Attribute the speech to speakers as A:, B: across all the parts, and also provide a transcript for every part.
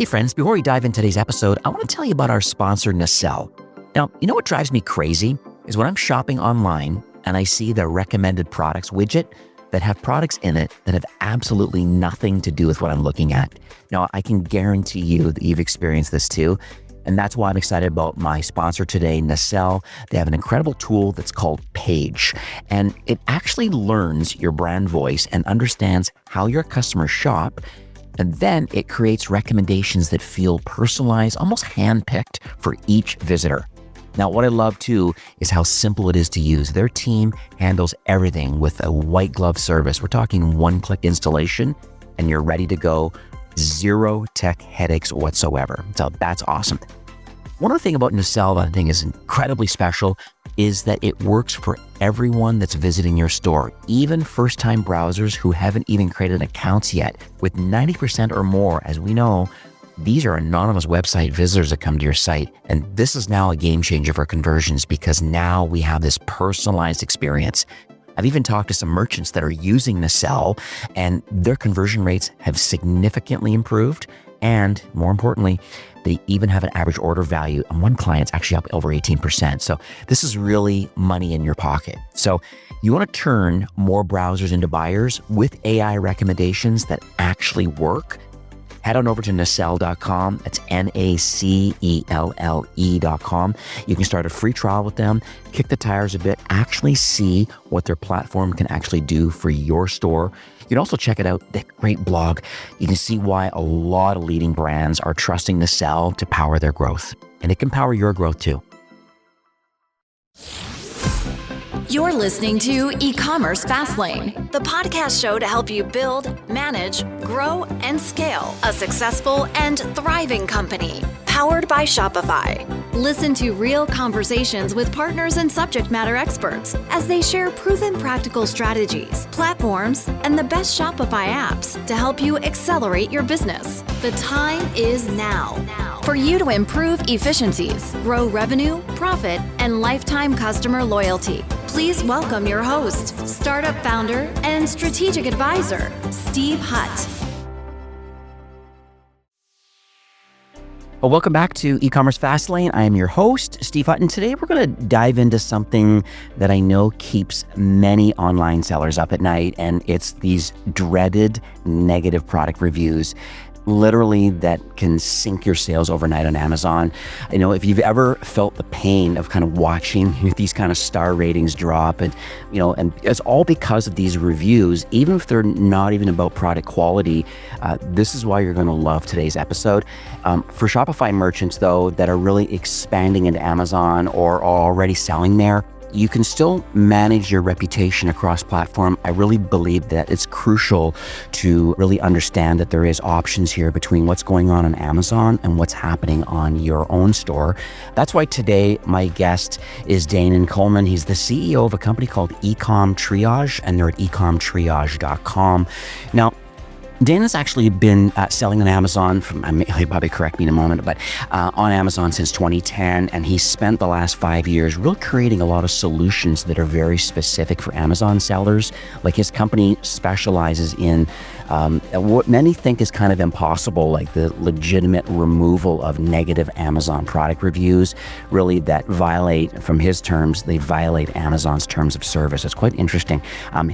A: Hey friends, before we dive into today's episode, I want to tell you about our sponsor, Nacelle. Now, you know what drives me crazy is when I'm shopping online and I see the recommended products widget that have products in it that have absolutely nothing to do with what I'm looking at. Now, I can guarantee you that you've experienced this too. And that's why I'm excited about my sponsor today, Nacelle. They have an incredible tool that's called Page, and it actually learns your brand voice and understands how your customers shop. And then it creates recommendations that feel personalized, almost handpicked for each visitor. Now, what I love too is how simple it is to use. Their team handles everything with a white glove service. We're talking one-click installation and you're ready to go. Zero tech headaches whatsoever. So that's awesome. One other thing about Nacelle that I think is incredibly special is that it works for everyone that's visiting your store, even first-time browsers who haven't even created accounts yet. With 90% or more, as we know, these are anonymous website visitors that come to your site. And this is now a game changer for conversions because now we have this personalized experience. I've even talked to some merchants that are using Nacelle and their conversion rates have significantly improved. And more importantly, they even have an average order value. And one client's actually up over 18%. So this is really money in your pocket. So you want to turn more browsers into buyers with AI recommendations that actually work. Head on over to nacelle.com. That's NACELLE.com. You can start a free trial with them, kick the tires a bit, actually see what their platform can actually do for your store. You can also check it out, that great blog. You can see why a lot of leading brands are trusting Nacelle to power their growth. And it can power your growth too.
B: You're listening to E-commerce Fastlane, the podcast show to help you build, manage, grow, and scale a successful and thriving company, powered by Shopify. Listen to real conversations with partners and subject matter experts as they share proven practical strategies, platforms, and the best Shopify apps to help you accelerate your business. The time is now for you to improve efficiencies, grow revenue, profit, and lifetime customer loyalty. Please welcome your host, startup founder, and strategic advisor, Steve Hutt.
A: Well, welcome back to E-commerce Fastlane. I am your host, Steve Hutt, and today we're going to dive into something that I know keeps many online sellers up at night, and it's these dreaded negative product reviews. Literally that can sink your sales overnight on Amazon. You know, if you've ever felt the pain of kind of watching these kind of star ratings drop and it's all because of these reviews, even if they're not even about product quality, this is why you're going to love today's episode. For Shopify merchants though, that are really expanding into Amazon or are already selling there, you can still manage your reputation across platform. I really believe that it's crucial to really understand that there is options here between what's going on Amazon and what's happening on your own store. That's why today my guest is Danan Coleman. He's the CEO of a company called Ecom Triage, and they're at ecomtriage.com. Now, Danan's actually been selling on Amazon he'll probably correct me in a moment, but on Amazon since 2010. And he spent the last 5 years really creating a lot of solutions that are very specific for Amazon sellers. Like his company specializes in what many think is kind of impossible, like the legitimate removal of negative Amazon product reviews, really that violate, from his terms, they violate Amazon's terms of service. It's quite interesting.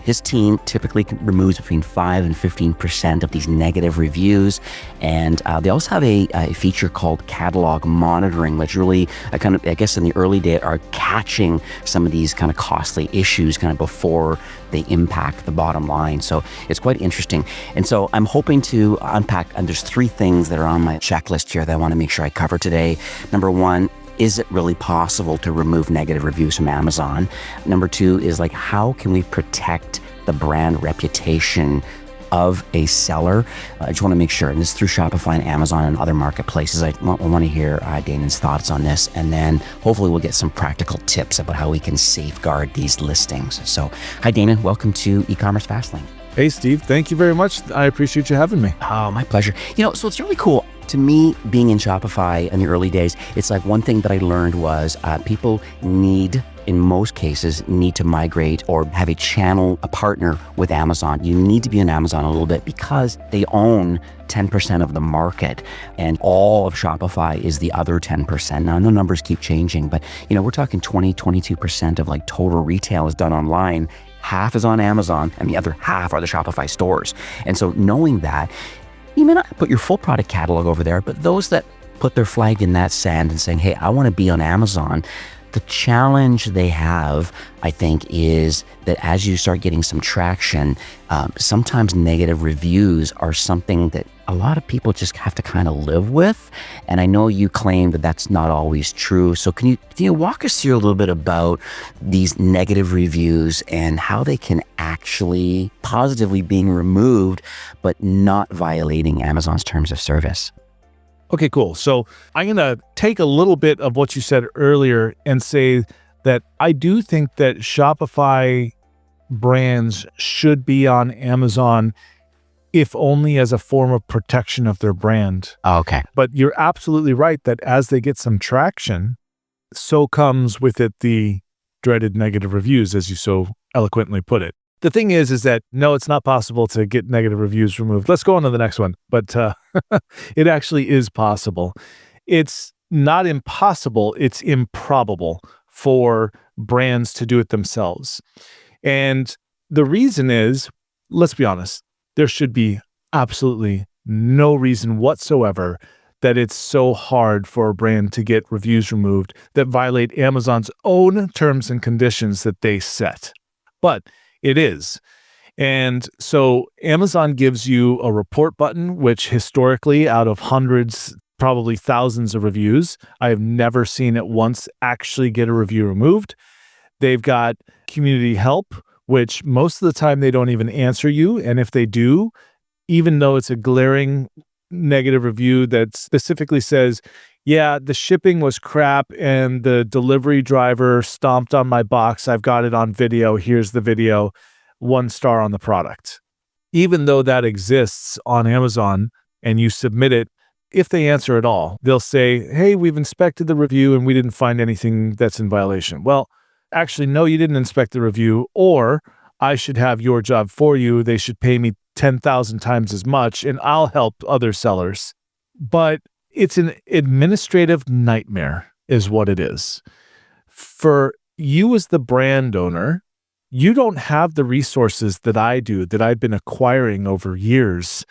A: His team typically removes between 5 and 15% of these negative reviews. And they also have a feature called catalog monitoring, which really I guess in the early days are catching some of these kind of costly issues kind of before they impact the bottom line. So it's quite interesting. And so I'm hoping to unpack, and there's 3 things that are on my checklist here that I want to make sure I cover today. Number 1, is it really possible to remove negative reviews from Amazon? Number 2 is like, how can we protect the brand reputation of a seller? I just want to make sure, and this is through Shopify and Amazon and other marketplaces. I want to hear Danan's thoughts on this, and then hopefully we'll get some practical tips about how we can safeguard these listings. So, hi Danan, welcome to E-commerce Fastlane.
C: Hey Steve, thank you very much. I appreciate you having me.
A: Oh, my pleasure. So it's really cool. To me, being in Shopify in the early days, it's like one thing that I learned was people need in most cases, need to migrate or have a partner with Amazon. You need to be on Amazon a little bit because they own 10% of the market, and all of Shopify is the other 10%. Now, the numbers keep changing, but we're talking 22% of like total retail is done online. Half is on Amazon, and the other half are the Shopify stores. And so knowing that, you may not put your full product catalog over there, but those that put their flag in that sand and saying, hey, I want to be on Amazon, the challenge they have, I think, is that as you start getting some traction, sometimes negative reviews are something that a lot of people just have to kind of live with. And I know you claim that that's not always true. So can you walk us through a little bit about these negative reviews and how they can actually positively being removed, but not violating Amazon's terms of service?
C: Okay, cool. So I'm going to take a little bit of what you said earlier and say that I do think that Shopify brands should be on Amazon, if only as a form of protection of their brand.
A: Okay.
C: But you're absolutely right that as they get some traction, so comes with it the dreaded negative reviews, as you so eloquently put it. The thing is that no, it's not possible to get negative reviews removed. Let's go on to the next one. But it actually is possible. It's not impossible. It's improbable for brands to do it themselves. And the reason is, let's be honest, there should be absolutely no reason whatsoever that it's so hard for a brand to get reviews removed that violate Amazon's own terms and conditions that they set. But it is. And so Amazon gives you a report button, which historically, out of hundreds, probably thousands of reviews, I have never seen it once actually get a review removed. They've got community help, which most of the time they don't even answer you. And if they do, even though it's a glaring negative review that specifically says, yeah, the shipping was crap and the delivery driver stomped on my box. I've got it on video. Here's the video. 1 star on the product. Even though that exists on Amazon and you submit it, if they answer at all, they'll say, hey, we've inspected the review and we didn't find anything that's in violation. Well, actually, no, you didn't inspect the review, or I should have your job for you. They should pay me 10,000 times as much and I'll help other sellers. But it's an administrative nightmare is what it is. For you as the brand owner, you don't have the resources that I do, that I've been acquiring over years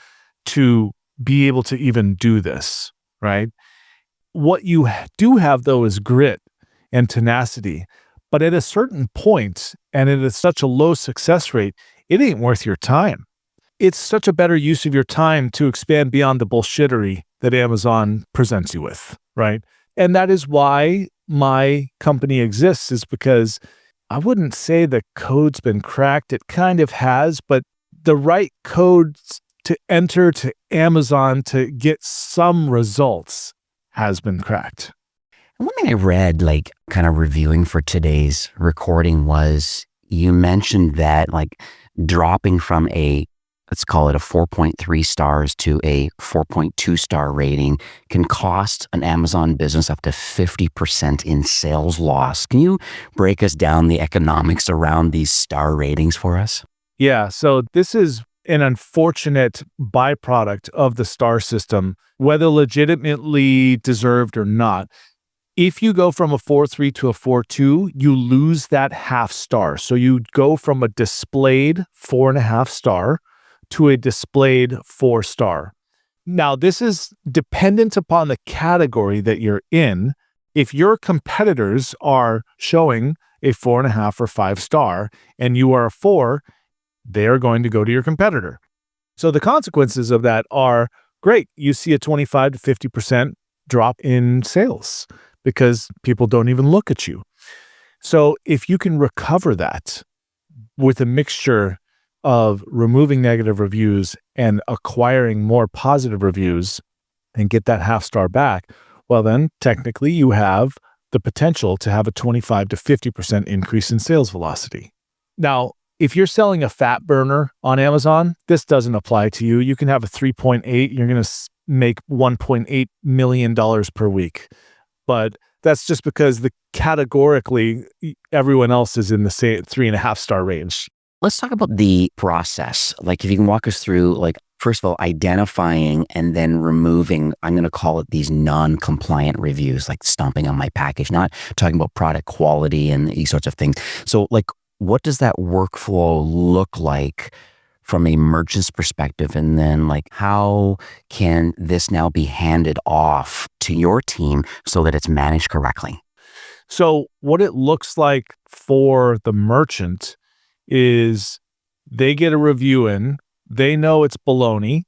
C: to be able to even do this, right? What you do have, though, is grit and tenacity. But at a certain point, and at such a low success rate, it ain't worth your time. It's such a better use of your time to expand beyond the bullshittery that Amazon presents you with, right? And that is why my company exists, is because I wouldn't say the code's been cracked. It kind of has, but the right codes to enter to Amazon to get some results has been cracked.
A: And one thing I read, like kind of reviewing for today's recording, was you mentioned that like dropping from let's call it a 4.3 stars to a 4.2 star rating can cost an Amazon business up to 50% in sales loss. Can you break us down the economics around these star ratings for us?
C: Yeah, so this is an unfortunate byproduct of the star system, whether legitimately deserved or not. If you go from a 4.3 to a 4.2, you lose that half star. So you go from a displayed 4.5 star to a displayed 4 star. Now, this is dependent upon the category that you're in. If your competitors are showing a 4.5 or 5 star and you are a 4, they are going to go to your competitor. So the consequences of that are great. You see a 25 to 50% drop in sales because people don't even look at you. So if you can recover that with a mixture of removing negative reviews and acquiring more positive reviews and get that half star back, well then technically you have the potential to have a 25 to 50% increase in sales velocity. Now, if you're selling a fat burner on Amazon, this doesn't apply to you. You can have a 3.8, you're going to make $1.8 million per week. But That's just because categorically everyone else is in the same 3.5-star range.
A: Let's talk about the process. Like if you can walk us through, like, first of all, identifying and then removing, I'm going to call it these non-compliant reviews, like stomping on my package, not talking about product quality and these sorts of things. So like, what does that workflow look like from a merchant's perspective? And then like, how can this now be handed off to your team so that it's managed correctly?
C: So what it looks like for the merchant is they get a review in, they know it's baloney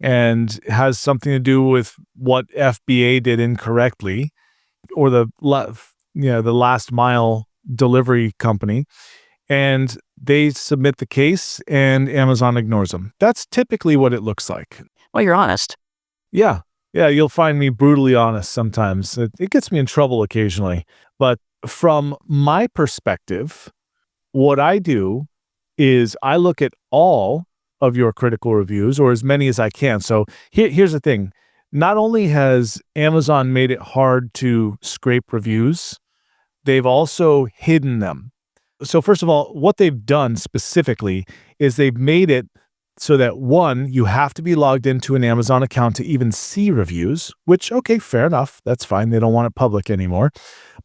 C: and has something to do with what FBA did incorrectly, or the last mile delivery company, and they submit the case and Amazon ignores them. That's typically what it looks like.
A: Well, you're honest.
C: Yeah, you'll find me brutally honest sometimes. It gets me in trouble occasionally. But from my perspective, what I do is I look at all of your critical reviews, or as many as I can. So here's the thing. Not only has Amazon made it hard to scrape reviews, they've also hidden them. So first of all, what they've done specifically is they've made it so that, one, you have to be logged into an Amazon account to even see reviews, which, okay, fair enough. That's fine. They don't want it public anymore.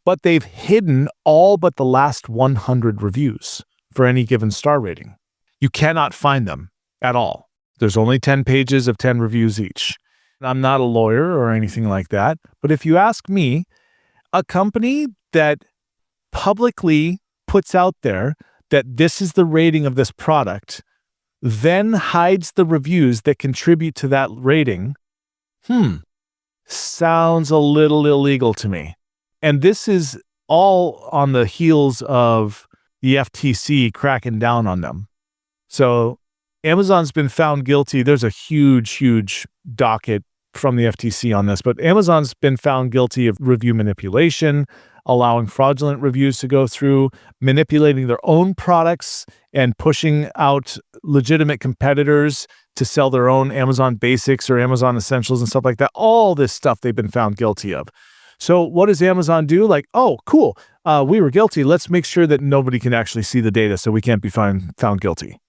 C: But they've hidden all but the last 100 reviews for any given star rating. You cannot find them at all. There's only 10 pages of 10 reviews each. I'm not a lawyer or anything like that, but if you ask me, a company that publicly puts out there that this is the rating of this product, then hides the reviews that contribute to that rating, sounds a little illegal to me. And this is all on the heels of the FTC cracking down on them. So Amazon's been found guilty. There's a huge docket from the FTC on this, but Amazon's been found guilty of review manipulation, allowing fraudulent reviews to go through, manipulating their own products, and pushing out legitimate competitors to sell their own Amazon Basics or Amazon Essentials and stuff like that. All this stuff they've been found guilty of. So what does Amazon do? Like, oh, cool. We were guilty. Let's make sure that nobody can actually see the data so we can't be found guilty.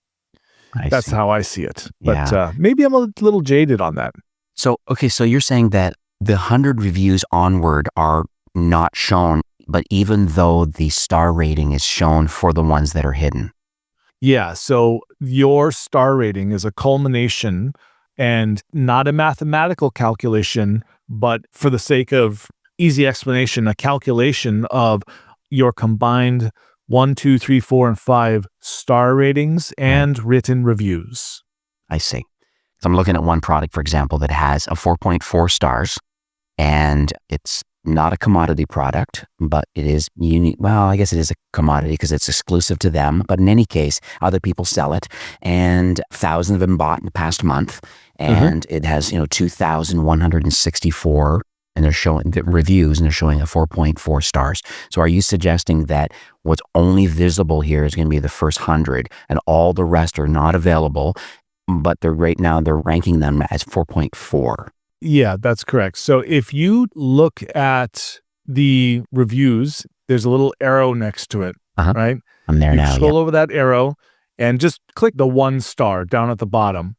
C: That's how I see it. But maybe I'm a little jaded on that.
A: So, okay, so you're saying that the 100 reviews onward are not shown, but even though the star rating is shown for the ones that are hidden.
C: Yeah, so your star rating is a culmination and not a mathematical calculation, but for the sake of easy explanation, a calculation of your combined 1, 2, 3, 4, and 5 star ratings and written reviews.
A: I see. So I'm looking at one product, for example, that has a 4.4 stars, and it's not a commodity product, but it is unique. Well, I guess it is a commodity because it's exclusive to them. But in any case, other people sell it, and thousands have been bought in the past month, and it has 2,164. And they're showing the reviews, and they're showing a 4.4 stars. So are you suggesting that what's only visible here is going to be the first 100 and all the rest are not available, but right now they're ranking them as 4.4?
C: Yeah, that's correct. So if you look at the reviews, there's a little arrow next to it, right?
A: I'm there now.
C: You scroll over that arrow and just click the 1 star down at the bottom.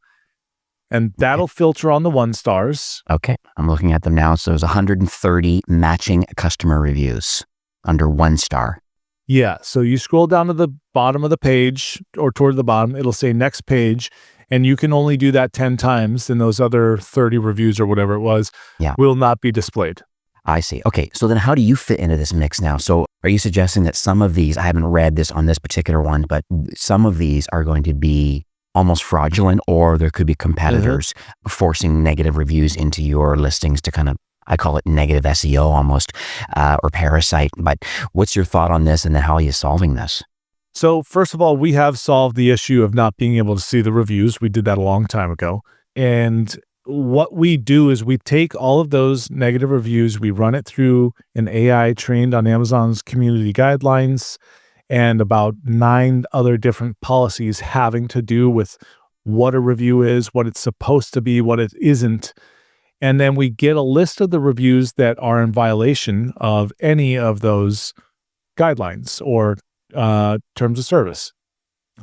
C: And that'll filter on the 1 stars.
A: Okay, I'm looking at them now. So there's 130 matching customer reviews under 1 star.
C: Yeah, so you scroll down to the bottom of the page, or toward the bottom, it'll say next page, and you can only do that 10 times, and those other 30 reviews or whatever it was will not be displayed.
A: I see. Okay, so then how do you fit into this mix now? So are you suggesting that some of these, I haven't read this on this particular one, but some of these are going to be almost fraudulent, or there could be competitors forcing negative reviews into your listings to kind of, I call it negative SEO almost, or parasite. But what's your thought on this, and then how are you solving this?
C: So first of all, we have solved the issue of not being able to see the reviews. We did that a long time ago. And what we do is we take all of those negative reviews, we run it through an AI trained on Amazon's community guidelines, and about 9 other different policies having to do with what a review is, what it's supposed to be, what it isn't. And then we get a list of the reviews that are in violation of any of those guidelines or terms of service.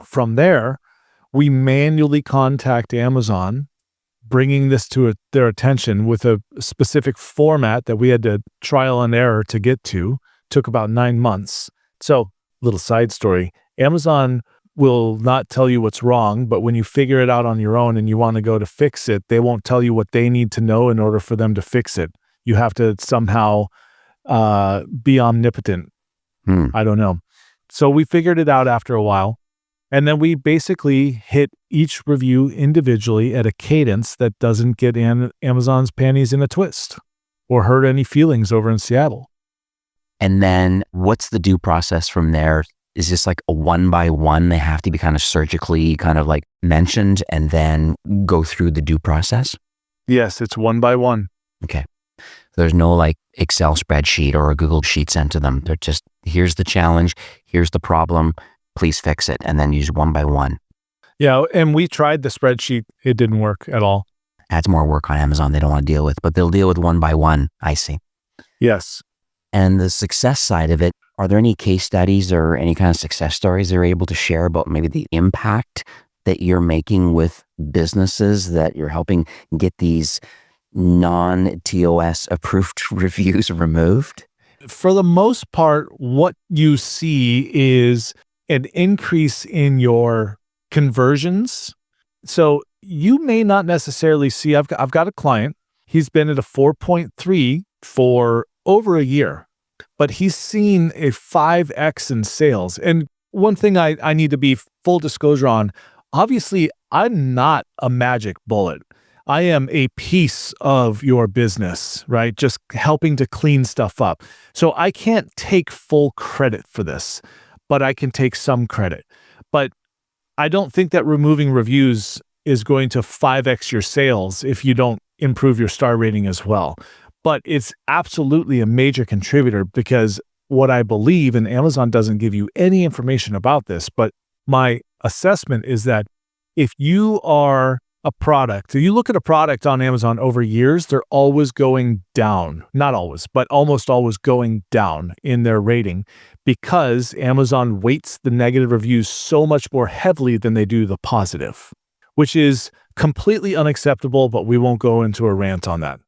C: From there, we manually contact Amazon, bringing this to their attention with a specific format that we had to trial and error to get to. Took about 9 months. So, little side story, Amazon will not tell you what's wrong, but when you figure it out on your own and you want to go to fix it, they won't tell you what they need to know in order for them to fix it. You have to somehow be omnipotent. I don't know. So we figured it out after a while. And then we basically hit each review individually at a cadence that doesn't get Amazon's panties in a twist or hurt any feelings over in Seattle.
A: And then what's the due process from there? Is this like a one by one? They have to be kind of surgically kind of like mentioned and then go through the due process?
C: Yes, it's one by one.
A: Okay. There's no like Excel spreadsheet or a Google sheet sent to them. They're just, here's the challenge, here's the problem, please fix it. And then use one by one.
C: Yeah, and we tried the spreadsheet. It didn't work at all.
A: Adds more work on Amazon they don't want to deal with, but they'll deal with one by one. I see.
C: Yes.
A: And the success side of it, are there any case studies or any kind of success stories they're able to share about maybe the impact that you're making with businesses that you're helping get these non-TOS approved reviews removed?
C: For the most part, what you see is an increase in your conversions. So you may not necessarily see, I've got a client, he's been at a 4.3 for over a year, but he's seen a 5x in sales. And one thing I need to be full disclosure on, obviously, I'm not a magic bullet. I am a piece of your business, right? Just helping to clean stuff up. So I can't take full credit for this, but I can take some credit. But I don't think that removing reviews is going to 5x your sales if you don't improve your star rating as well. But it's absolutely a major contributor because what I believe, and Amazon doesn't give you any information about this, but my assessment is that if you are a product, if you look at a product on Amazon over years, they're always going down. Not always, but almost always going down in their rating because Amazon weights the negative reviews so much more heavily than they do the positive, which is completely unacceptable, but we won't go into a rant on that.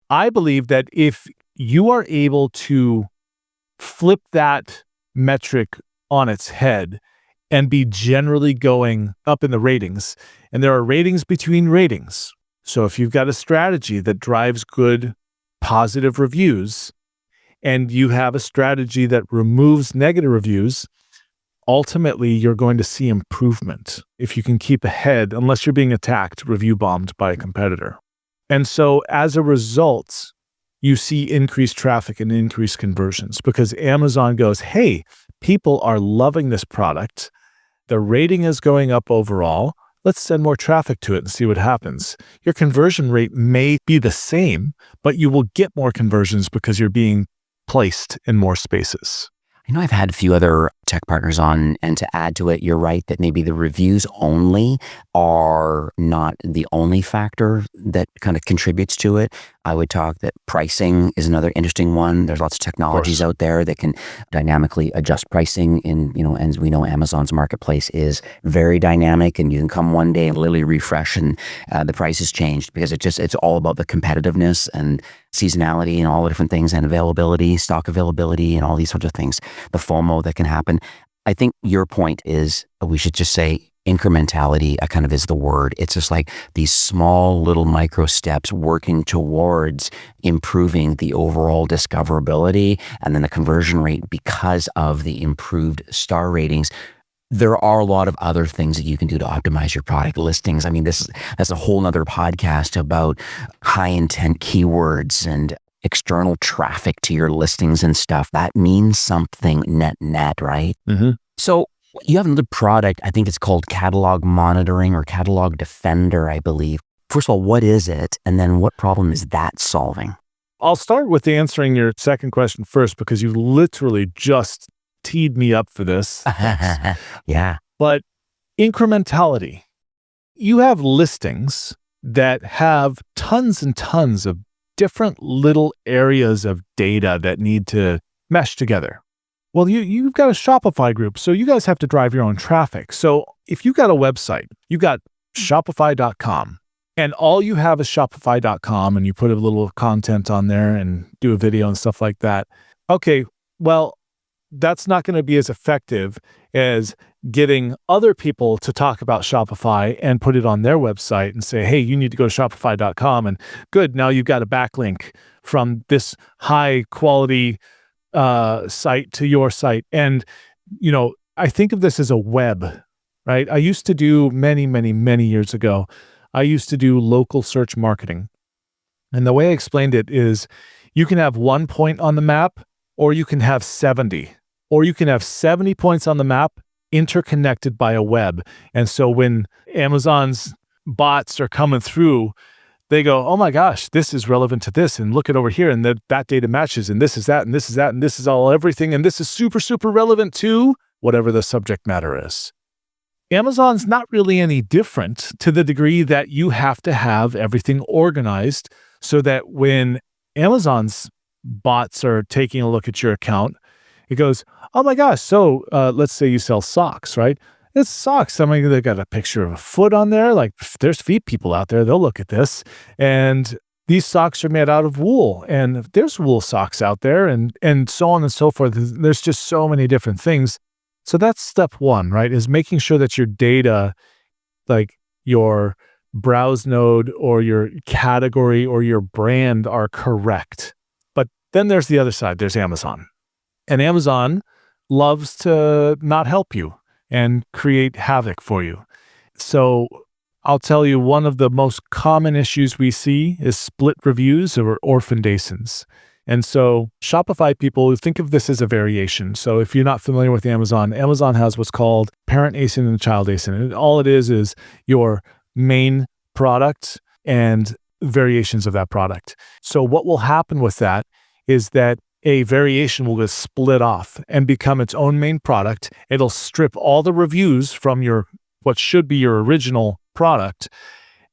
C: I believe that if you are able to flip that metric on its head and be generally going up in the ratings, and there are ratings between ratings. So if you've got a strategy that drives good, positive reviews, and you have a strategy that removes negative reviews, ultimately you're going to see improvement if you can keep ahead, unless you're being attacked, review bombed by a competitor. And so as a result, you see increased traffic and increased conversions because Amazon goes, hey, people are loving this product. The rating is going up overall. Let's send more traffic to it and see what happens. Your conversion rate may be the same, but you will get more conversions because you're being placed in more spaces.
A: I know I've had a few other tech partners on, and to add to it, you're right that maybe the reviews only are not the only factor that kind of contributes to it. I would talk that pricing is another interesting one. There's lots of technologies out there that can dynamically adjust pricing in, as we know, Amazon's marketplace is very dynamic, and you can come one day and literally refresh and the price has changed because it's all about the competitiveness and seasonality and all the different things and availability, stock availability and all these sorts of things, the FOMO that can happen. I think your point is we should just say incrementality kind of is the word. It's just like these small little micro steps working towards improving the overall discoverability and then the conversion rate because of the improved star ratings. There are a lot of other things that you can do to optimize your product listings. I mean, that's a whole nother podcast about high intent keywords and external traffic to your listings and stuff. That means something net, right?
C: Mm-hmm.
A: So you have another product, I think it's called Catalog Monitoring or Catalog Defender, I believe. First of all, what is it? And then what problem is that solving?
C: I'll start with answering your second question first because you literally just teed me up for this.
A: Yeah.
C: But incrementality. You have listings that have tons and tons of different little areas of data that need to mesh together. Well, you've got a Shopify group, so you guys have to drive your own traffic. So if you've got a website, you've got Shopify.com, and all you have is Shopify.com, and you put a little content on there and do a video and stuff like that. Okay, well, that's not going to be as effective as getting other people to talk about Shopify and put it on their website and say, hey, you need to go to Shopify.com, and good, now you've got a backlink from this high quality site to your site. And, I think of this as a web, right? I used to do many years ago, I used to do local search marketing. And the way I explained it is you can have 1 point on the map, or you can have 70, or you can have 70 points on the map interconnected by a web. And so when Amazon's bots are coming through, they go, oh my gosh, this is relevant to this, and look at over here, and that data matches, and this is that, and this is that, and this is all everything, and this is super, super relevant to whatever the subject matter is. Amazon's not really any different, to the degree that you have to have everything organized so that when Amazon's bots are taking a look at your account, it goes, oh my gosh, so let's say you sell socks, right? It's socks. I mean, they got a picture of a foot on there. Like, there's feet people out there. They'll look at this. And these socks are made out of wool. And there's wool socks out there, and so on and so forth. There's just so many different things. So that's step one, right? Is making sure that your data, like your browse node or your category or your brand, are correct. But then there's the other side. There's Amazon. And Amazon loves to not help you and create havoc for you. So I'll tell you, one of the most common issues we see is split reviews or orphaned ASINs. And so Shopify people think of this as a variation. So if you're not familiar with Amazon, Amazon has what's called parent ASIN and child ASIN. And all it is your main product and variations of that product. So what will happen with that is that a variation will get split off and become its own main product. It'll strip all the reviews from what should be your original product,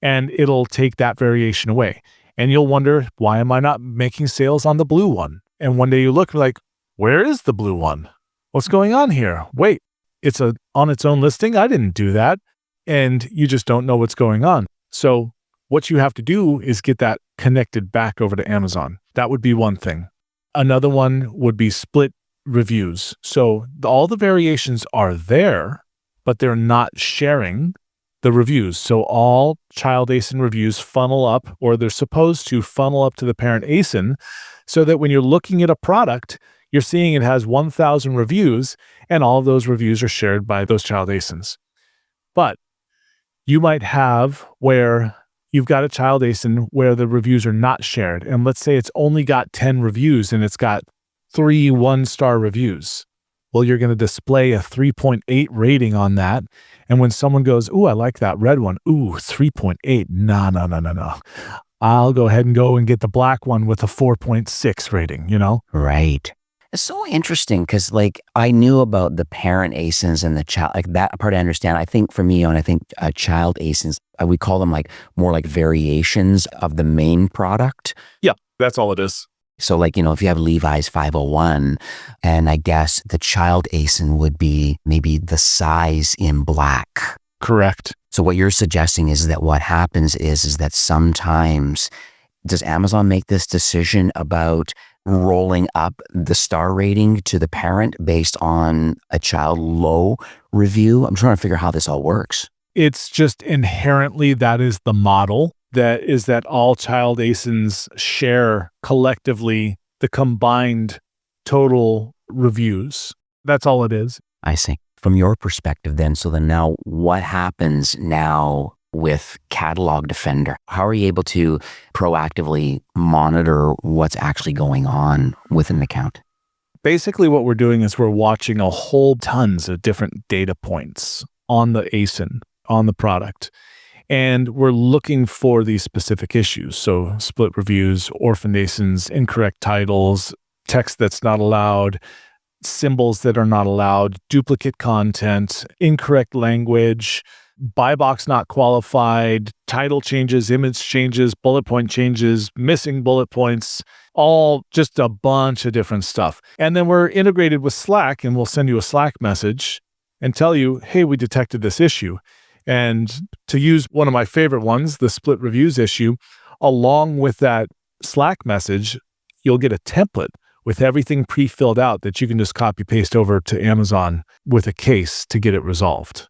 C: and it'll take that variation away. And you'll wonder, why am I not making sales on the blue one? And one day you look like, where is the blue one? What's going on here? Wait, it's on its own listing? I didn't do that. And you just don't know what's going on. So what you have to do is get that connected back over to Amazon. That would be one thing. Another one would be split reviews. So all the variations are there, but they're not sharing the reviews. So all child ASIN reviews funnel up, or they're supposed to funnel up to the parent ASIN, so that when you're looking at a product, you're seeing it has 1,000 reviews, and all of those reviews are shared by those child ASINs. But you might have where you've got a child ASIN where the reviews are not shared. And let's say it's only got 10 reviews and it's got 3 1-star reviews. Well, you're going to display a 3.8 rating on that. And when someone goes, ooh, I like that red one. Ooh, 3.8. No. I'll go ahead and get the black one with a 4.6 rating,
A: Right. It's so interesting because, I knew about the parent ASINs and the child, that part I understand. I think for me, and I think child ASINs, we call them more like variations of the main product.
C: Yeah, that's all it is.
A: So if you have Levi's 501, and I guess the child ASIN would be maybe the size in black.
C: Correct.
A: So what you're suggesting is that what happens is that sometimes, does Amazon make this decision about rolling up the star rating to the parent based on a child low review? I'm trying to figure out how this all works.
C: It's just inherently that is the model. That all child ASINs share collectively the combined total reviews. That's all it is.
A: I see. From your perspective then, so then now what happens now with Catalog Defender? How are you able to proactively monitor what's actually going on with an account?
C: Basically what we're doing is we're watching a whole tons of different data points on the ASIN, on the product. And we're looking for these specific issues. So split reviews, orphaned ASINs, incorrect titles, text that's not allowed, symbols that are not allowed, duplicate content, incorrect language, buy box not qualified, title changes, image changes, bullet point changes, missing bullet points, all just a bunch of different stuff. And then we're integrated with Slack, and we'll send you a Slack message and tell you, hey, we detected this issue. And to use one of my favorite ones, the split reviews issue, along with that Slack message, you'll get a template with everything pre-filled out that you can just copy paste over to Amazon with a case to get it resolved.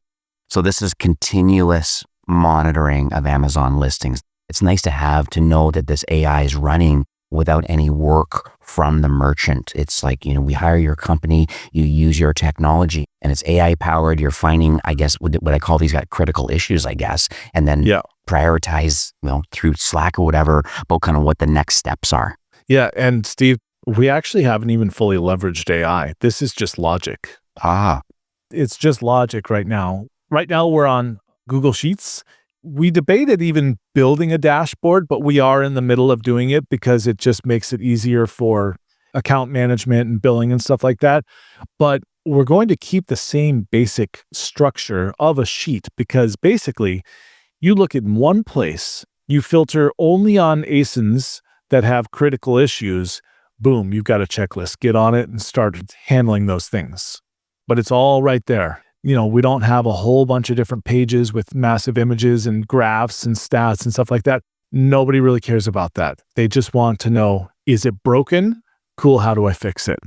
A: So this is continuous monitoring of Amazon listings. It's nice to know that this AI is running without any work from the merchant. It's like, we hire your company, you use your technology, and it's AI powered. You're finding, I guess, what I call these critical issues, I guess, and then prioritize, through Slack or whatever, about kind of what the next steps are.
C: Yeah. And Steve, we actually haven't even fully leveraged AI. This is just logic. It's just logic right now. Right now we're on Google Sheets. We debated even building a dashboard, but we are in the middle of doing it because it just makes it easier for account management and billing and stuff like that. But we're going to keep the same basic structure of a sheet because basically you look in one place, you filter only on ASINs that have critical issues. Boom, you've got a checklist. Get on it and start handling those things. But it's all right there. We don't have a whole bunch of different pages with massive images and graphs and stats and stuff like that. Nobody really cares about that. They just want to know, is it broken? Cool, how do I fix it?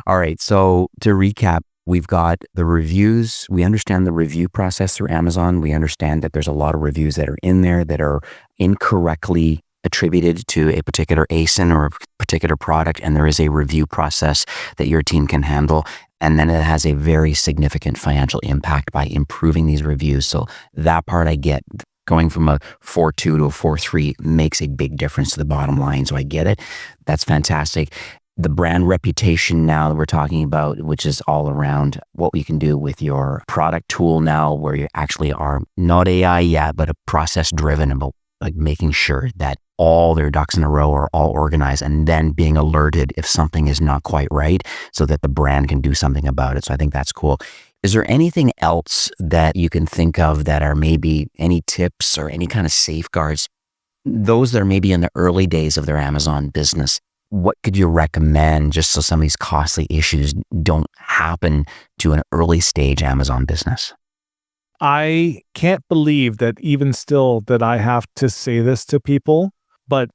A: All right, so to recap, we've got the reviews. We understand the review process through Amazon. We understand that there's a lot of reviews that are in there that are incorrectly attributed to a particular ASIN or a particular product, and there is a review process that your team can handle. And then it has a very significant financial impact by improving these reviews. So that part I get. Going from a 4.2 to a 4.3 makes a big difference to the bottom line. So I get it. That's fantastic. The brand reputation now that we're talking about, which is all around what we can do with your product tool now, where you actually are not AI yet, but a process driven about like making sure that all their ducks in a row are all organized and then being alerted if something is not quite right so that the brand can do something about it. So I think that's cool. Is there anything else that you can think of that are maybe any tips or any kind of safeguards, those that are maybe in the early days of their Amazon business? What could you recommend just so some of these costly issues don't happen to an early stage Amazon business?
C: I can't believe that even still that I have to say this to people, but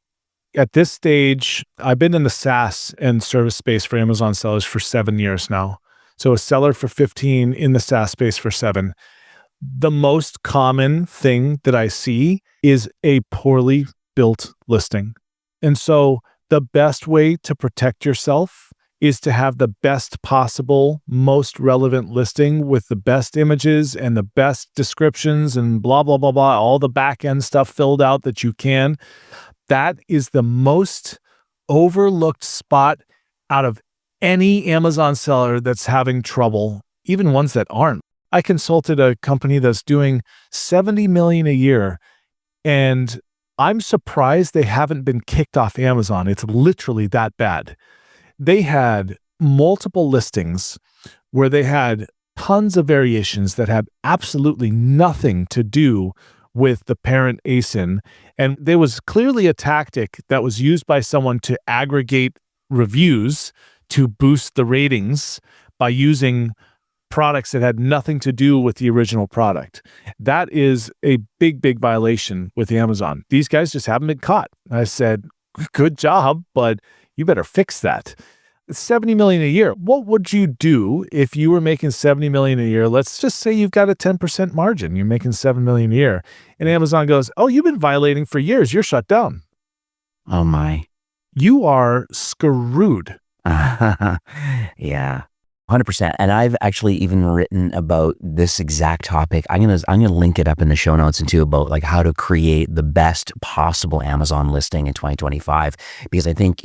C: at this stage, I've been in the SaaS and service space for Amazon sellers for 7 years now. So a seller for 15, in the SaaS space for 7. The most common thing that I see is a poorly built listing. And so the best way to protect yourself is to have the best possible, most relevant listing with the best images and the best descriptions and blah, blah, blah, blah, all the back end stuff filled out that you can. That is the most overlooked spot out of any Amazon seller that's having trouble, even ones that aren't. I consulted a company that's doing $70 million a year, and I'm surprised they haven't been kicked off Amazon. It's literally that bad. They had multiple listings where they had tons of variations that had absolutely nothing to do with the parent ASIN. And there was clearly a tactic that was used by someone to aggregate reviews to boost the ratings by using products that had nothing to do with the original product. That is a big, big violation with Amazon. These guys just haven't been caught. I said, good job, but you better fix that. It's $70 million a year. What would you do if you were making $70 million a year? Let's just say you've got a 10% margin. You're making $7 million a year. And Amazon goes, oh, you've been violating for years. You're shut down.
A: Oh my.
C: You are screwed.
A: Yeah. 100%. And I've actually even written about this exact topic. I'm gonna link it up in the show notes and too about like how to create the best possible Amazon listing in 2025. Because I think,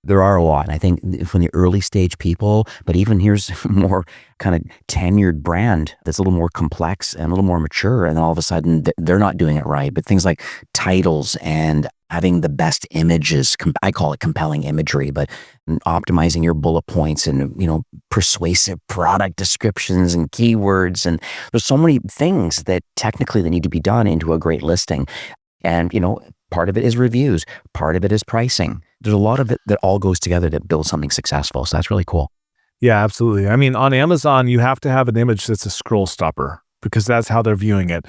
A: There are a lot. And I think from the early stage people, but even here's more kind of tenured brand that's a little more complex and a little more mature. And then all of a sudden they're not doing it right. But things like titles and having the best images, I call it compelling imagery, but optimizing your bullet points and, persuasive product descriptions and keywords. And there's so many things that technically that need to be done into a great listing. And, part of it is reviews. Part of it is pricing. There's a lot of it that all goes together to build something successful. So that's really cool.
C: Yeah, absolutely. I mean, on Amazon, you have to have an image that's a scroll stopper because that's how they're viewing it.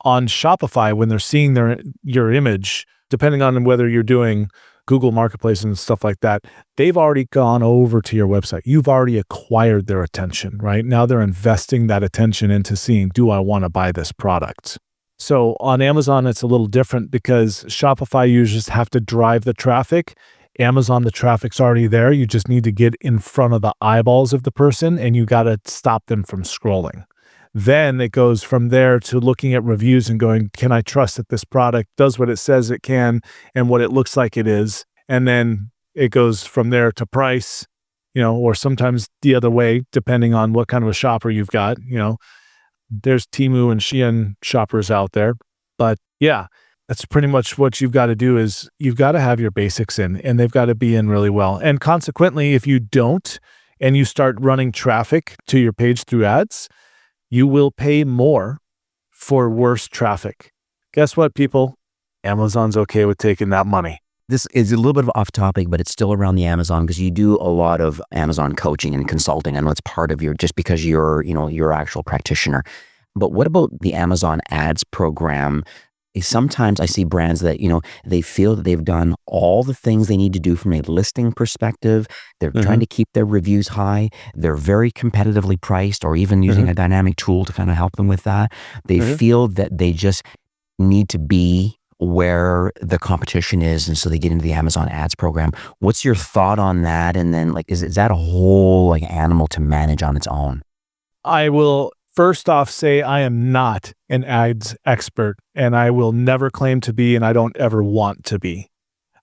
C: On Shopify, when they're seeing your image, depending on whether you're doing Google Marketplace and stuff like that, they've already gone over to your website. You've already acquired their attention, right? Now they're investing that attention into seeing, do I want to buy this product? So on Amazon, it's a little different because Shopify, you just have to drive the traffic. Amazon, the traffic's already there. You just need to get in front of the eyeballs of the person and you got to stop them from scrolling. Then it goes from there to looking at reviews and going, can I trust that this product does what it says it can and what it looks like it is? And then it goes from there to price, or sometimes the other way, depending on what kind of a shopper you've got. There's Temu and Shein shoppers out there. But yeah, that's pretty much what you've got to do is you've got to have your basics in and they've got to be in really well. And consequently, if you don't and you start running traffic to your page through ads, you will pay more for worse traffic. Guess what, people? Amazon's okay with taking that money.
A: This is a little bit of off topic, but it's still around the Amazon because you do a lot of Amazon coaching and consulting. I know it's part of just because you're an actual practitioner. But what about the Amazon ads program? Sometimes I see brands that, they feel that they've done all the things they need to do from a listing perspective. They're trying to keep their reviews high. They're very competitively priced or even using a dynamic tool to kind of help them with that. They feel that they just need to be where the competition is. And so they get into the Amazon ads program. What's your thought on that? And then is that a whole animal to manage on its own?
C: I will first off say I am not an ads expert and I will never claim to be and I don't ever want to be.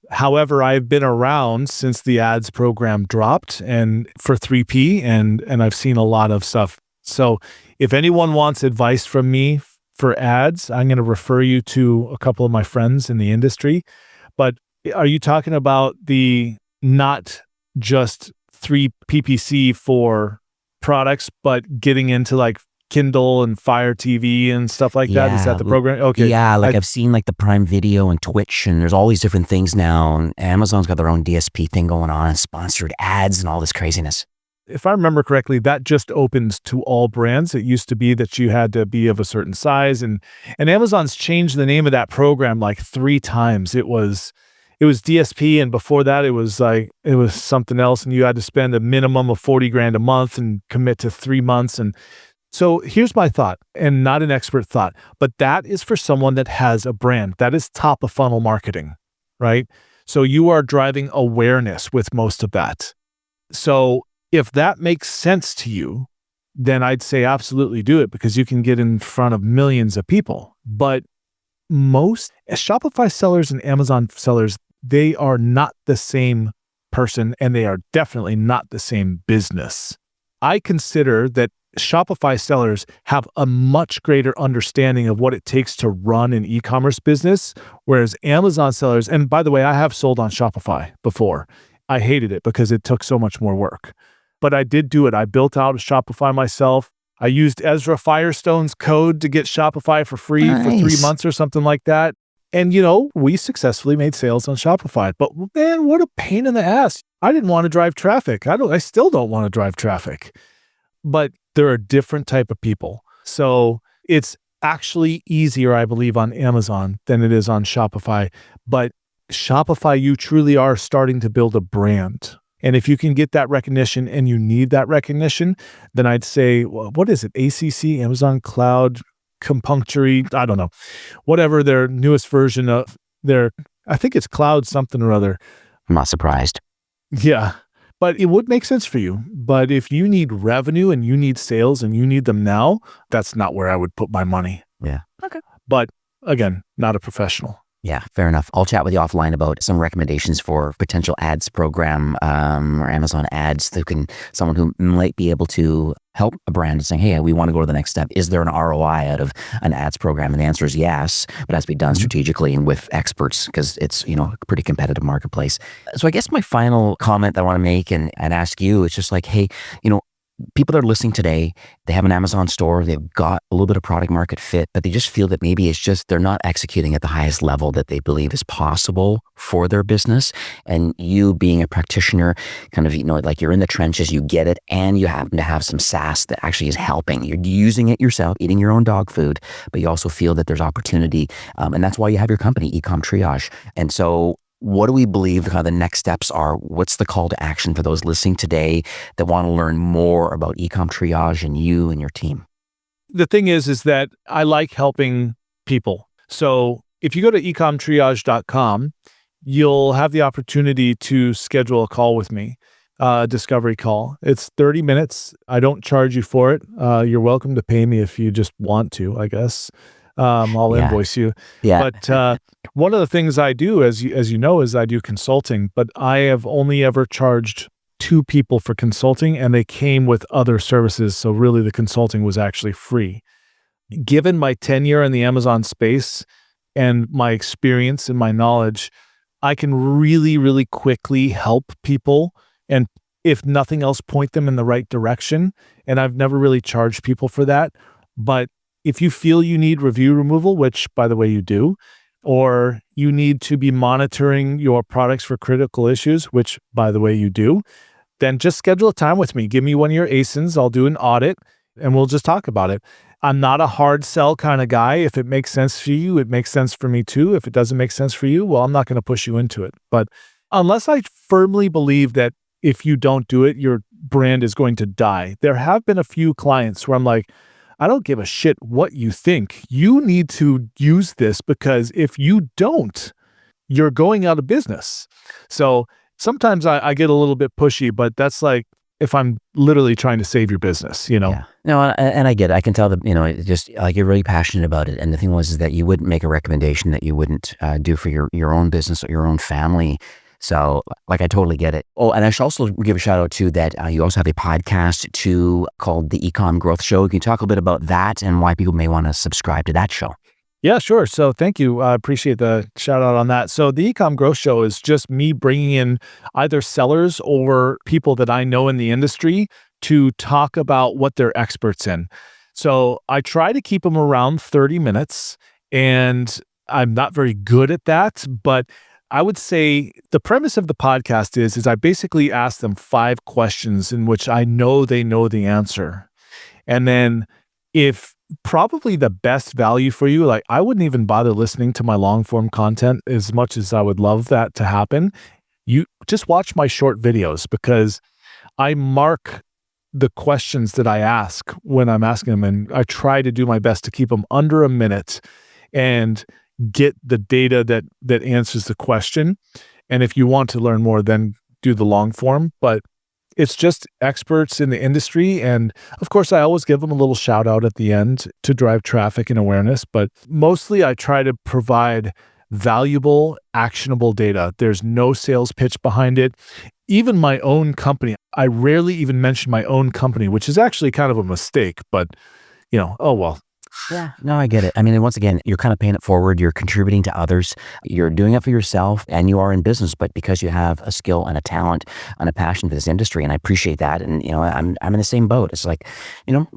C: However, I've been around since the ads program dropped and for 3P and I've seen a lot of stuff. So if anyone wants advice from me for ads, I'm going to refer you to a couple of my friends in the industry. But are you talking about the not just 3 PPC for products, but getting into Kindle and Fire TV and stuff like that? Is that the program? Okay.
A: Yeah, I've seen the Prime Video and Twitch, and there's all these different things now. And Amazon's got their own DSP thing going on and sponsored ads and all this craziness.
C: If I remember correctly, that just opens to all brands. It used to be that you had to be of a certain size, and Amazon's changed the name of that program 3 times. It was DSP, and before that, it was something else, and you had to spend a minimum of $40,000 a month and commit to 3 months. And so here's my thought, and not an expert thought, but that is for someone that has a brand. That is top of funnel marketing, right? So you are driving awareness with most of that. So if that makes sense to you, then I'd say absolutely do it because you can get in front of millions of people. But most Shopify sellers and Amazon sellers, they are not the same person and they are definitely not the same business. I consider that Shopify sellers have a much greater understanding of what it takes to run an e-commerce business, whereas Amazon sellers, and by the way, I have sold on Shopify before. I hated it because it took so much more work. But I did do it. I built out a Shopify myself. I used Ezra Firestone's code to get Shopify for free for 3 months or something like that. And, we successfully made sales on Shopify. But man, what a pain in the ass. I didn't want to drive traffic. I still don't want to drive traffic. But there are different type of people. So it's actually easier, I believe, on Amazon than it is on Shopify. But Shopify, you truly are starting to build a brand. And if you can get that recognition and you need that recognition, then I'd say, well, what is it? ACC, Amazon Cloud Compunctory, I don't know, whatever their newest version of I think it's Cloud something or other.
A: I'm not surprised.
C: Yeah, but it would make sense for you. But if you need revenue and you need sales and you need them now, that's not where I would put my money.
A: Yeah.
C: Okay. But again, not a professional.
A: Yeah, fair enough. I'll chat with you offline about some recommendations for potential ads program or Amazon ads someone who might be able to help a brand saying, hey, we want to go to the next step. Is there an ROI out of an ads program? And the answer is yes, but it has to be done strategically and with experts because it's, a pretty competitive marketplace. So I guess my final comment that I want to make and ask you is just like, hey, people that are listening today, they have an Amazon store, they've got a little bit of product market fit, but they just feel that maybe it's just they're not executing at the highest level that they believe is possible for their business. And you being a practitioner, kind of, like you're in the trenches, you get it, and you happen to have some SaaS that actually is helping. You're using it yourself, eating your own dog food, but you also feel that there's opportunity. And that's why you have your company, Ecom Triage. And so what do we believe kind of the next steps are? What's the call to action for those listening today that want to learn more about Ecom Triage and you and your team?
C: The thing is that I like helping people. So if you go to ecomtriage.com, you'll have the opportunity to schedule a call with me, a discovery call. It's 30 minutes. I don't charge you for it. You're welcome to pay me if you just want to, I guess. I'll invoice you.
A: Yeah.
C: But one of the things I do, as you know, is I do consulting, but I have only ever charged 2 people for consulting, and they came with other services. So really the consulting was actually free. Given my tenure in the Amazon space and my experience and my knowledge, I can really, really quickly help people and, if nothing else, point them in the right direction. And I've never really charged people for that. But if you feel you need review removal, which, by the way, you do, or you need to be monitoring your products for critical issues, which, by the way, you do, then just schedule a time with me. Give me one of your ASINs. I'll do an audit, and we'll just talk about it. I'm not a hard sell kind of guy. If it makes sense for you, it makes sense for me too. If it doesn't make sense for you, well, I'm not going to push you into it. But unless I firmly believe that if you don't do it, your brand is going to die. There have been a few clients where I'm like, I don't give a shit what you think. You need to use this because if you don't, you're going out of business. So sometimes I get a little bit pushy, but that's like if I'm literally trying to save your business,
A: Yeah. No, and I get it. I can tell that, just like you're really passionate about it. And the thing is that you wouldn't make a recommendation that you wouldn't do for your own business or your own family. So, I totally get it. Oh, and I should also give a shout out to that. You also have a podcast too called the Ecom Growth Show. Can you talk a bit about that and why people may want to subscribe to that show?
C: Yeah, sure. So thank you. I appreciate the shout out on that. So the Ecom Growth Show is just me bringing in either sellers or people that I know in the industry to talk about what they're experts in. So I try to keep them around 30 minutes, and I'm not very good at that, but I would say the premise of the podcast is I basically ask them 5 questions in which I know they know the answer. And then if probably the best value for you, like I wouldn't even bother listening to my long form content as much as I would love that to happen. You just watch my short videos because I mark the questions that I ask when I'm asking them, and I try to do my best to keep them under a minute and get the data that answers the question. And if you want to learn more, then do the long form. But it's just experts in the industry. And of course, I always give them a little shout out at the end to drive traffic and awareness. But mostly I try to provide valuable, actionable data. There's no sales pitch behind it. Even my own company, I rarely even mention my own company, which is actually kind of a mistake, but oh well.
A: Yeah, no, I get it. I mean, once again, you're kind of paying it forward. You're contributing to others. You're doing it for yourself, and you are in business, but because you have a skill and a talent and a passion for this industry, and I appreciate that. And I'm in the same boat. It's like,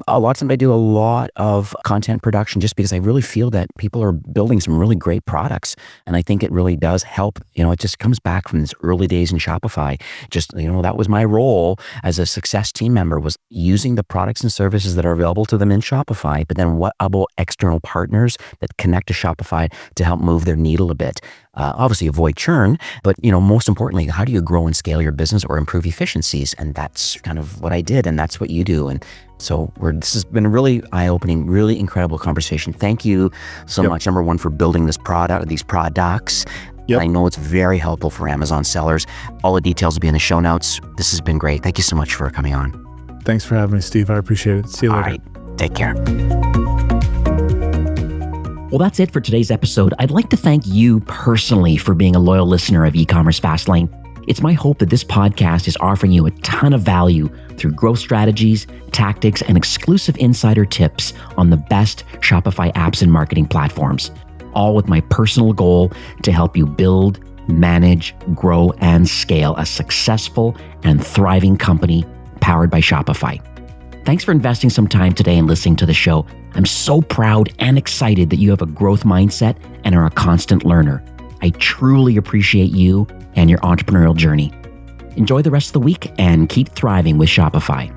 A: a lot of times I do a lot of content production just because I really feel that people are building some really great products, and I think it really does help. It just comes back from these early days in Shopify. Just that was my role as a success team member, was using the products and services that are available to them in Shopify, but then what about external partners that connect to Shopify to help move their needle a bit. Obviously avoid churn, but most importantly, how do you grow and scale your business or improve efficiencies? And that's kind of what I did, and that's what you do. And so this has been a really eye-opening, really incredible conversation. Thank you so much, number one, for building these products. Yep. I know it's very helpful for Amazon sellers. All the details will be in the show notes. This has been great. Thank you so much for coming on.
C: Thanks for having me, Steve. I appreciate it. See you later.
A: All right. Take care. Well, that's it for today's episode. I'd like to thank you personally for being a loyal listener of E-commerce Fastlane. It's my hope that this podcast is offering you a ton of value through growth strategies, tactics, and exclusive insider tips on the best Shopify apps and marketing platforms, all with my personal goal to help you build, manage, grow, and scale a successful and thriving company powered by Shopify. Thanks for investing some time today and listening to the show. I'm so proud and excited that you have a growth mindset and are a constant learner. I truly appreciate you and your entrepreneurial journey. Enjoy the rest of the week and keep thriving with Shopify.